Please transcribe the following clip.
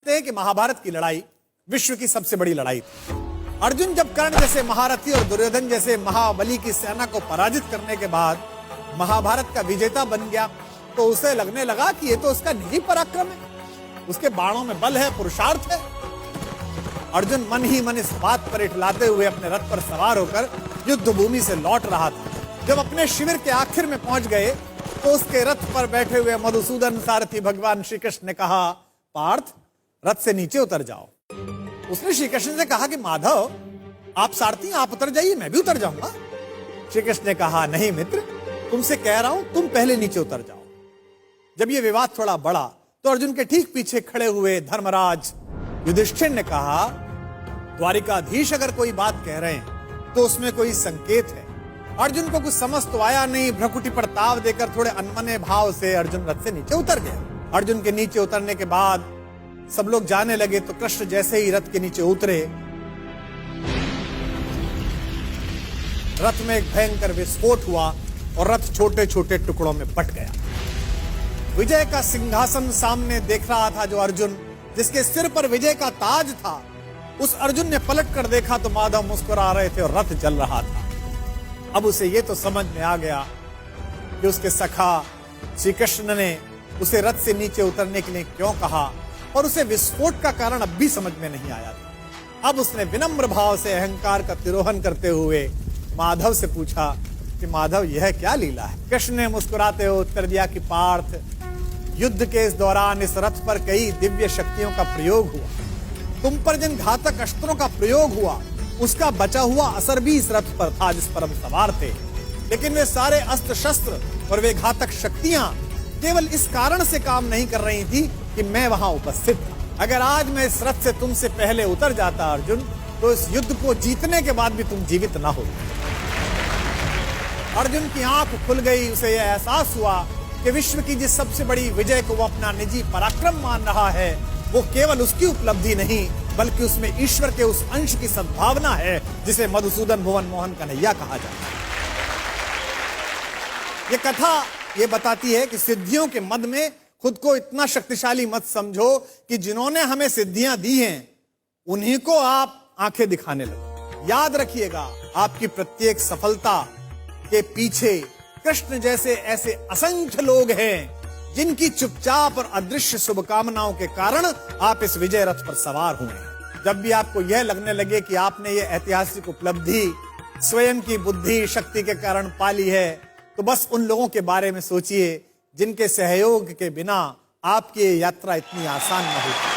हैं कि महाभारत की लड़ाई विश्व की सबसे बड़ी लड़ाई थी। अर्जुन जब कर्ण जैसे महारथी और दुर्योधन जैसे महाबली की सेना को पराजित करने के बाद महाभारत का विजेता बन गया, तो उसे लगने लगा कि ये तो उसका निजी पराक्रम है, उसके बाणों में बल है, पुरुषार्थ है। अर्जुन मन ही मन इस बात पर इठलाते हुए अपने रथ पर सवार होकर युद्ध भूमि से लौट रहा था। जब अपने शिविर के आखिर में पहुंच गए तो उसके रथ पर बैठे हुए मधुसूदन सारथी भगवान श्री कृष्ण ने कहा, पार्थ, रथ से नीचे उतर जाओ। उसने श्री कृष्ण से कहा कि माधव, आप सारथी, आप उतर जाइए, मैं भी उतर जाऊंगा। श्री कृष्ण ने कहा, नहीं मित्र, तुमसे कह रहा हूं, तुम पहले नीचे उतर जाओ। जब यह विवाद थोड़ा बढ़ा तो अर्जुन के ठीक पीछे खड़े हुए धर्मराज युधिष्ठिर ने कहा, द्वारिकाधीश अगर कोई बात कह रहे हैं तो उसमें कोई संकेत है। अर्जुन को कुछ समझ तो आया नहीं। भ्रकुटी पर ताव देकर थोड़े अनमने भाव से अर्जुन रथ से नीचे उतर गया। अर्जुन के नीचे उतरने के बाद सब लोग जाने लगे तो कृष्ण जैसे ही रथ के नीचे उतरे, रथ में एक भयंकर विस्फोट हुआ और रथ छोटे छोटे टुकड़ों में बट गया। विजय का सिंहासन सामने देख रहा था जो अर्जुन, जिसके सिर पर विजय का ताज था, उस अर्जुन ने पलट कर देखा तो माधव मुस्कुरा रहे थे और रथ जल रहा था। अब उसे यह तो समझ में आ गया कि उसके सखा श्री कृष्ण ने उसे रथ से नीचे उतरने के लिए क्यों कहा, और उसे विस्फोट का कारण अब भी समझ में नहीं आया था। अब उसने विनम्र भाव से अहंकार का तिरोहन करते हुए माधव से पूछा कि माधव, यह क्या लीला है? कृष्ण ने मुस्कुराते हुए उत्तर दिया कि पार्थ, युद्ध के इस दौरान इस रथ पर कई दिव्य शक्तियों का प्रयोग हुआ। तुम पर जिन घातक अस्त्रों का प्रयोग हुआ उसका बचा हुआ असर भी इस रथ पर था जिस पर हम सवार थे। लेकिन वे सारे अस्त्र शस्त्र और वे घातक शक्तियां केवल इस कारण से काम नहीं कर रही थी कि मैं वहां उपस्थित था। अगर आज मैं इस रथ से तुमसे पहले उतर जाता अर्जुन, तो इस युद्ध को जीतने के बाद भी तुम जीवित ना हो। अर्जुन की आंख खुल गई। उसे यह एहसास हुआ कि विश्व की जिस सबसे बड़ी विजय को वो अपना निजी पराक्रम मान रहा है, वो केवल उसकी उपलब्धि नहीं बल्कि उसमें ईश्वर के उस अंश की सद्भावना है जिसे मधुसूदन भुवन मोहन कन्हैया कहा जाता है। ये कथा ये बताती है कि सिद्धियों के मद में खुद को इतना शक्तिशाली मत समझो कि जिन्होंने हमें सिद्धियां दी हैं उन्हीं को आप आंखें दिखाने लगो। याद रखिएगा, आपकी प्रत्येक सफलता के पीछे कृष्ण जैसे ऐसे असंख्य लोग हैं जिनकी चुपचाप और अदृश्य शुभकामनाओं के कारण आप इस विजय रथ पर सवार हुए। जब भी आपको यह लगने लगे कि आपने ये ऐतिहासिक उपलब्धि स्वयं की बुद्धि शक्ति के कारण पाली है, तो बस उन लोगों के बारे में सोचिए जिनके सहयोग के बिना आपकी यात्रा इतनी आसान न होती।